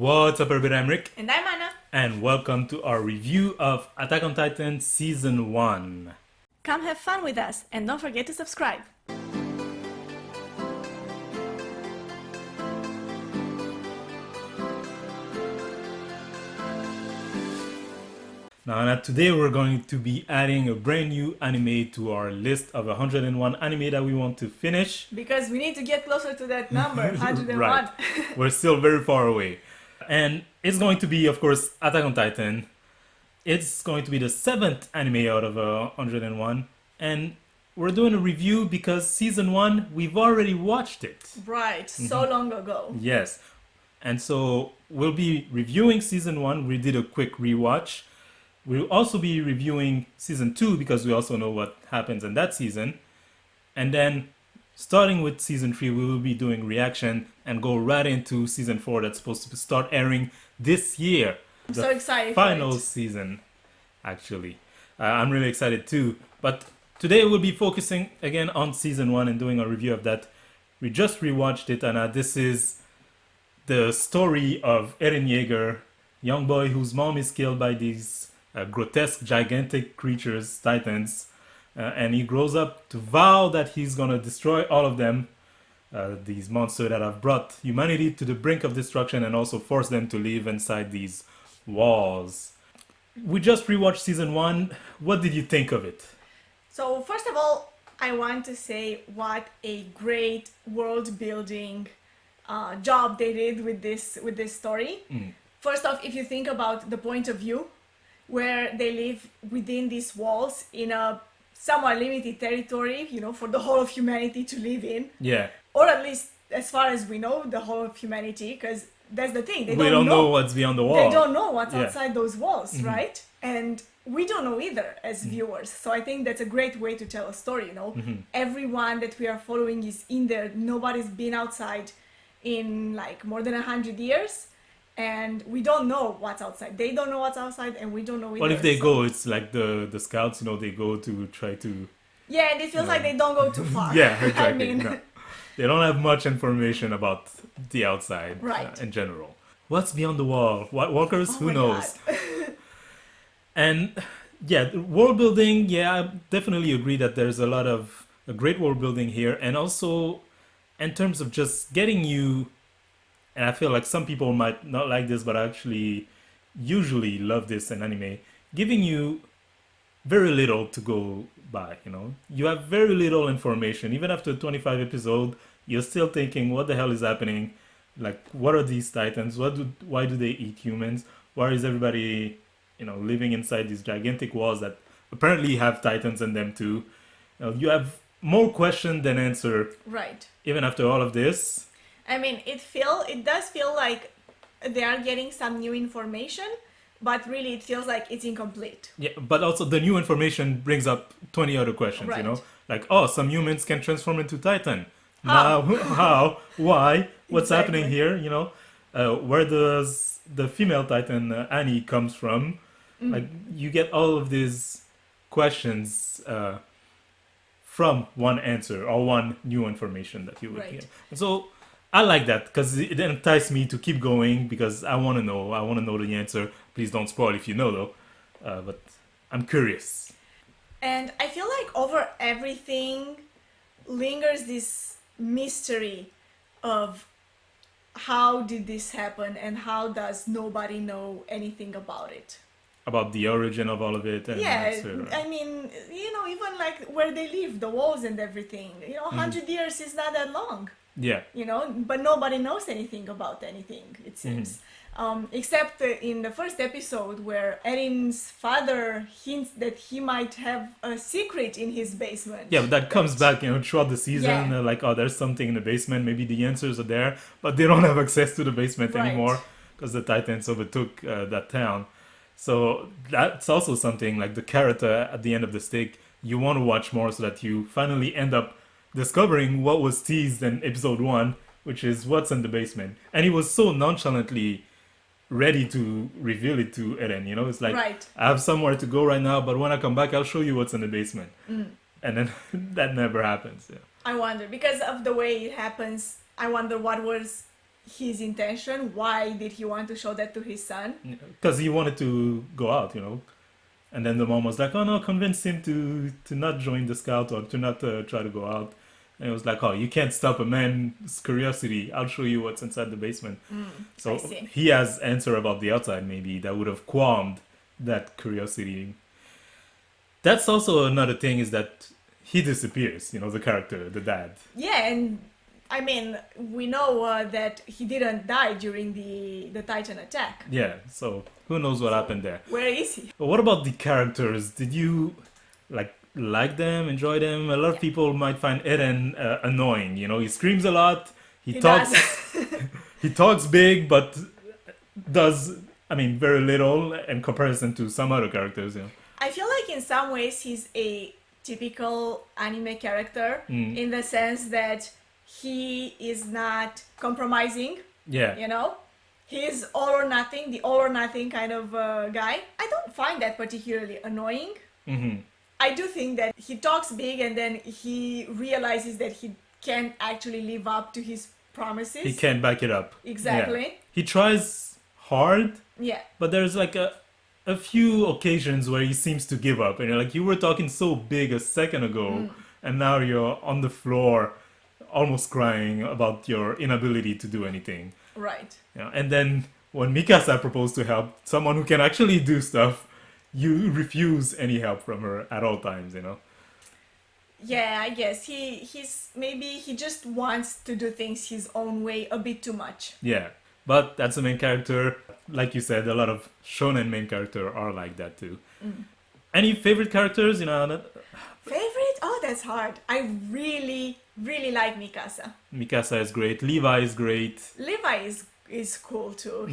What's up, everybody? I'm Rick, And I'm Anna. and welcome to our review of Attack on Titan Season 1. Come have fun with us and don't forget to subscribe. Now, Anna, today we're going to be adding a brand new anime to our list of 101 anime that we want to finish. Because we need to get closer to that number, 101. Right. We're still very far away. And it's going to be, of course, Attack on Titan. It's going to be the 7th anime out of 101. And we're doing a review because Season 1, we've already watched it. Right, so long ago. Yes. And so we'll be reviewing Season 1. We did a quick rewatch. We'll also be reviewing Season 2 because we also know what happens in that season. And then, starting with Season 3, we will be doing reaction and go right into Season 4 that's supposed to start airing this year. I'm so excited Final for it. season, actually. I'm really excited too. But today we'll be focusing again on Season 1 and doing a review of that. We just rewatched it, and this is the story of Eren Yeager, young boy whose mom is killed by these grotesque, gigantic creatures, titans, and he grows up to vow that he's gonna destroy all of them, these monsters that have brought humanity to the brink of destruction and also force them to live inside these walls. We just rewatched Season 1. What did you think of it? So, first of all, I want to say what a great world building job they did with this story. First off, if you think about the point of view, where they live within these walls in a somewhat limited territory, for the whole of humanity to live in. Yeah. Or at least, as far as we know, the whole of humanity, because that's the thing. We don't know what's beyond the wall. They don't know what's Yeah. outside those walls, right? And we don't know either as viewers. So I think that's a great way to tell a story, Everyone that we are following is in there. Nobody's been outside in like more than 100 years. And we don't know what's outside. They don't know what's outside, and we don't know either. Well, if they go, it's like the scouts, they go to try to... Yeah, and it feels like they don't go too far. Yeah, exactly. I mean... No. They don't have much information about the outside Right. In general. What's beyond the wall? What walkers? Oh Who my knows? God. And yeah, world building, yeah, I definitely agree that there's a lot of a great world building here. And also in terms of just getting you, and I feel like some people might not like this, but I actually usually love this in anime, giving you very little to go by, You have very little information. Even after 25 episodes, you're still thinking, what the hell is happening? Like, what are these titans? Why do they eat humans? Why is everybody, living inside these gigantic walls that apparently have titans in them too? You have more question than answer. Right. Even after all of this. I mean, it does feel like they are getting some new information, but really it feels like it's incomplete. Yeah, but also the new information brings up 20 other questions, Right. Like, some humans can transform into Titan. How? Now, how? Why? What's Exactly. happening here? Where does the female Titan, Annie, comes from? Like, you get all of these questions from one answer or one new information that you would Right. get. So I like that because it enticed me to keep going because I want to know. I want to know the answer. Please don't spoil if you know, though. But I'm curious. And I feel like over everything lingers this mystery of how did this happen and how does nobody know anything about it. About the origin of all of it. And Yeah, etc. I mean, even like where they live, the walls and everything. 100 years is not that long. Yeah. But nobody knows anything about anything, it seems. Except in the first episode where Eren's father hints that he might have a secret in his basement. Yeah, but that comes back, throughout the season. Yeah. Like, there's something in the basement. Maybe the answers are there, but they don't have access to the basement Right. anymore because the Titans overtook that town. So that's also something like the character at the end of the stick. You want to watch more so that you finally end up discovering what was teased in episode 1, which is what's in the basement. And he was so nonchalantly ready to reveal it to Eren, It's like, Right. I have somewhere to go right now, but when I come back, I'll show you what's in the basement. And then that never happens. Yeah. I wonder, because of the way it happens, I wonder what was his intention? Why did he want to show that to his son? Because he wanted to go out, and then the mom was like, "Oh no, convince him to not join the scout or to not try to go out." And it was like, "Oh, you can't stop a man's curiosity. I'll show you what's inside the basement." I So see. he has answer about the outside maybe that would have calmed that curiosity. That's also another thing is that he disappears. The character, the dad. Yeah, and I mean, we know that he didn't die during the Titan attack. Yeah. So who knows what happened there? Where is he? But what about the characters? Did you like them, enjoy them? A lot of people might find Eren annoying. He screams a lot. He He talks. does. He talks big, but does very little in comparison to some other characters. I feel like in some ways he's a typical anime character Mm. in the sense that he is not compromising, Yeah. you know? He's all or nothing, the all or nothing kind of guy. I don't find that particularly annoying. hmm I do think that he talks big and then he realizes that he can't actually live up to his promises. He can't back it up. Exactly. Yeah. He tries hard, Yeah. but there's like a few occasions where he seems to give up, and you're like, you were talking so big a second ago, and now you're on the floor, almost crying about your inability to do anything. Right. And then when Mikasa proposed to help, someone who can actually do stuff, you refuse any help from her at all times. Yeah, I guess he just wants to do things his own way a bit too much. Yeah, but that's the main character. Like you said, a lot of shonen main character are like that too. Any favorite characters? Favorite? Oh, that's hard. I really, really like Mikasa. Mikasa is great. Levi is great. Levi is cool too.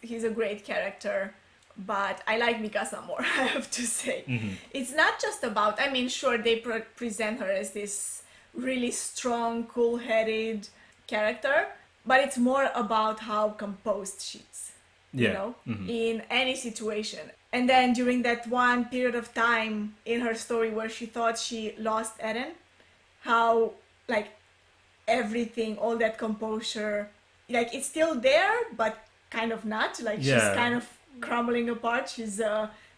He's a great character, but I like Mikasa more. I have to say, it's not just about. I mean, sure they present her as this really strong, cool-headed character, but it's more about how composed she is. Yeah. In any situation. And then during that one period of time in her story where she thought she lost Eren, how like everything, all that composure, like it's still there, but kind of not. Like she's kind of crumbling apart. She's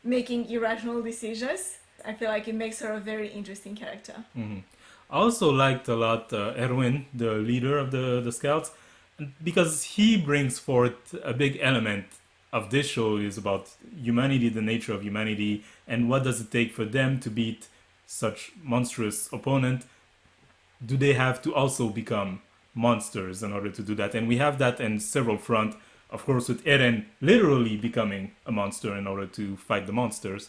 making irrational decisions. I feel like it makes her a very interesting character. I also liked a lot Erwin, the leader of the scouts, because he brings forth a big element of this show is about humanity, the nature of humanity, and what does it take for them to beat such monstrous opponent. Do they have to also become monsters in order to do that? And we have that in several fronts. Of course, with Eren literally becoming a monster in order to fight the monsters,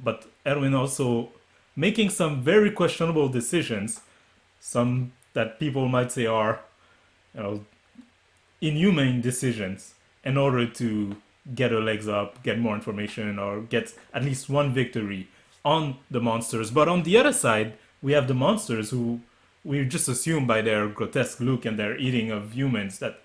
but Erwin also making some very questionable decisions, some that people might say are, inhumane decisions in order to get her legs up, get more information, or get at least one victory on the monsters. But on the other side, we have the monsters who we just assume by their grotesque look and their eating of humans that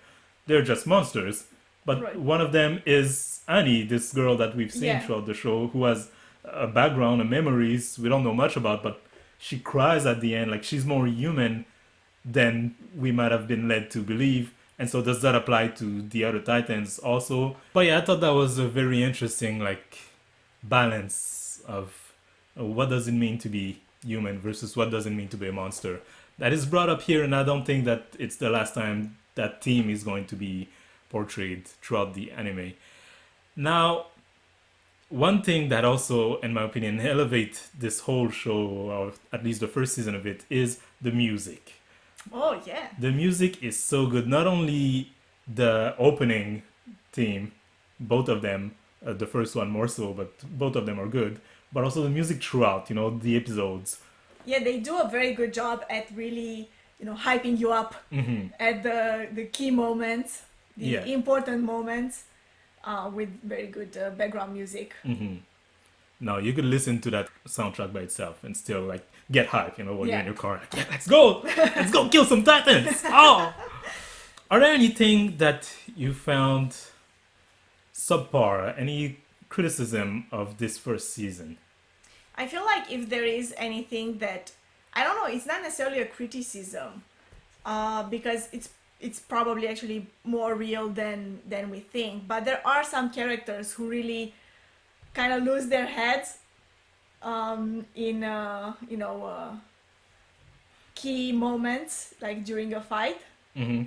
they're just monsters. But one of them is Annie, this girl that we've seen throughout the show, who has a background and memories we don't know much about, but she cries at the end. Like, she's more human than we might have been led to believe. And so does that apply to the other Titans also? But yeah, I thought that was a very interesting balance of what does it mean to be human versus what does it mean to be a monster. That is brought up here, and I don't think that it's the last time that theme is going to be portrayed throughout the anime. Now, one thing that also, in my opinion, elevates this whole show, or at least the first season of it, is the music. Oh, yeah. The music is so good. Not only the opening theme, both of them, the first one more so, but both of them are good, but also the music throughout, the episodes. Yeah, they do a very good job at really, hyping you up at the key moments, the important moments, with very good background music. No, you could listen to that soundtrack by itself and still get hype, while you're in your car. Yeah, let's go kill some Titans. Oh, are there anything that you found subpar? Any criticism of this first season? I feel like if there is anything that I don't know, it's not necessarily a criticism, because it's it's probably actually more real than we think. But there are some characters who really kind of lose their heads in key moments, like during a fight. Mm-hmm.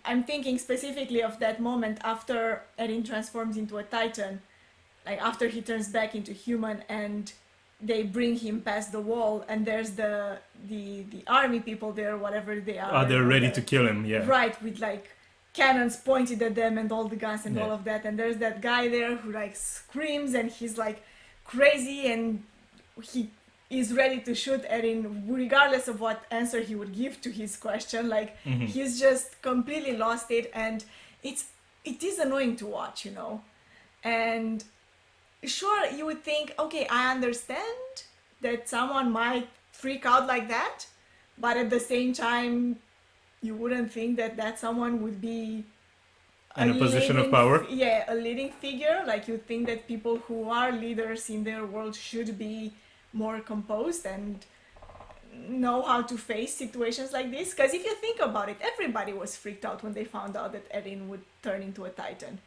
I'm thinking specifically of that moment after Eren transforms into a Titan, like after he turns back into human and they bring him past the wall, and there's the army people there, whatever they are. They're ready to kill him, yeah. Right, with like cannons pointed at them and all the guns and Yeah. all of that. And there's that guy there who like screams and he's like crazy and he is ready to shoot Erin regardless of what answer he would give to his question. Like Mm-hmm. he's just completely lost it, and it is annoying to watch, you know. And sure, you would think, okay, I understand that someone might freak out like that, but at the same time, you wouldn't think that someone would be In a position of power? Yeah, a leading figure. Like you'd think that people who are leaders in their world should be more composed and know how to face situations like this. Because if you think about it, everybody was freaked out when they found out that Eren would turn into a Titan.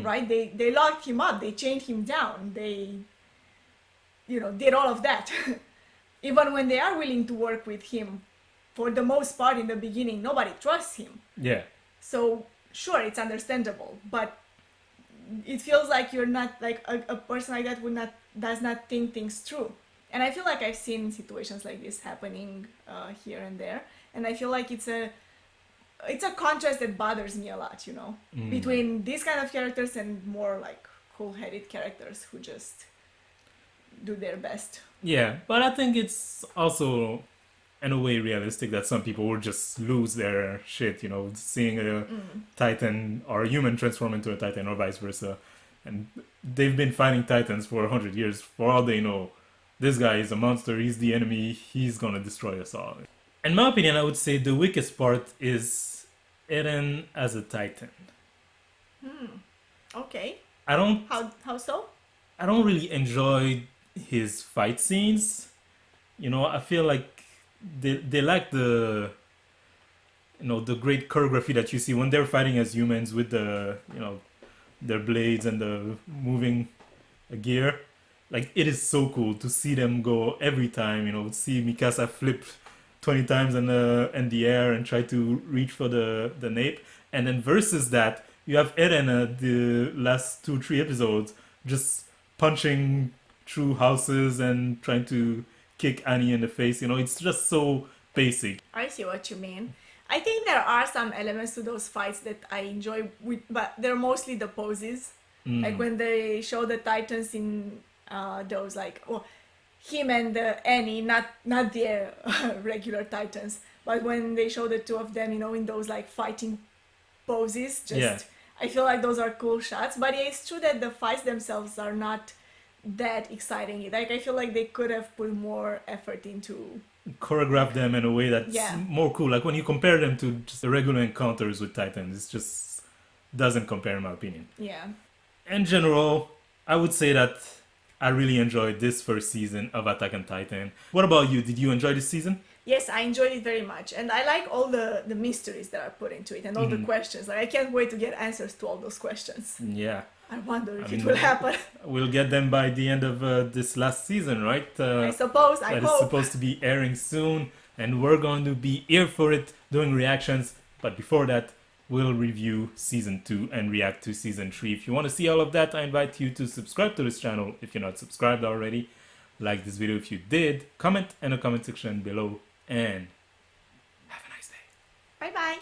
Right? They locked him up, they chained him down, they, did all of that. Even when they are willing to work with him, for the most part in the beginning, nobody trusts him. Yeah. So, sure, it's understandable, but it feels like you're not, like, a person like that does not think things through. And I feel like I've seen situations like this happening here and there, and I feel like it's a contrast that bothers me a lot, between these kind of characters and more like cool-headed characters who just do their best. Yeah, but I think it's also in a way realistic that some people will just lose their shit, seeing a Titan or a human transform into a Titan or vice versa. And they've been fighting Titans for 100 years. For all they know, this guy is a monster, he's the enemy, he's gonna destroy us all. In my opinion, I would say the weakest part is Eren as a Titan. Okay. I don't How so? I don't really enjoy his fight scenes. I feel like they lack the the great choreography that you see when they're fighting as humans with the their blades and the moving gear. Like it is so cool to see them go every time. See Mikasa flip 20 times in the air and try to reach for the nape, and then versus that you have Eren the last 2-3 episodes just punching through houses and trying to kick Annie in the face. It's just so basic. I see what you mean. I think there are some elements to those fights that I enjoy, but they're mostly the poses. Like when they show the Titans in those him and Annie, not the regular Titans, but when they show the two of them, in those fighting poses, I feel like those are cool shots. But yeah, it's true that the fights themselves are not that exciting. Like I feel like they could have put more effort into choreograph them in a way that's more cool. Like when you compare them to just the regular encounters with Titans, it just doesn't compare in my opinion. Yeah. In general, I would say that I really enjoyed this first season of Attack on Titan. What about you? Did you enjoy this season? Yes, I enjoyed it very much, and I like all the mysteries that are put into it and all the questions. Like I can't wait to get answers to all those questions. Yeah. I wonder if it will happen. We'll get them by the end of this last season, right? I suppose. I hope. That hope. is supposed to be airing soon, and we're going to be here for it, doing reactions. But before that, we'll review Season 2 and react to Season 3. If you want to see all of that, I invite you to subscribe to this channel if you're not subscribed already. Like this video if you did. Comment in the comment section below. And have a nice day. Bye-bye.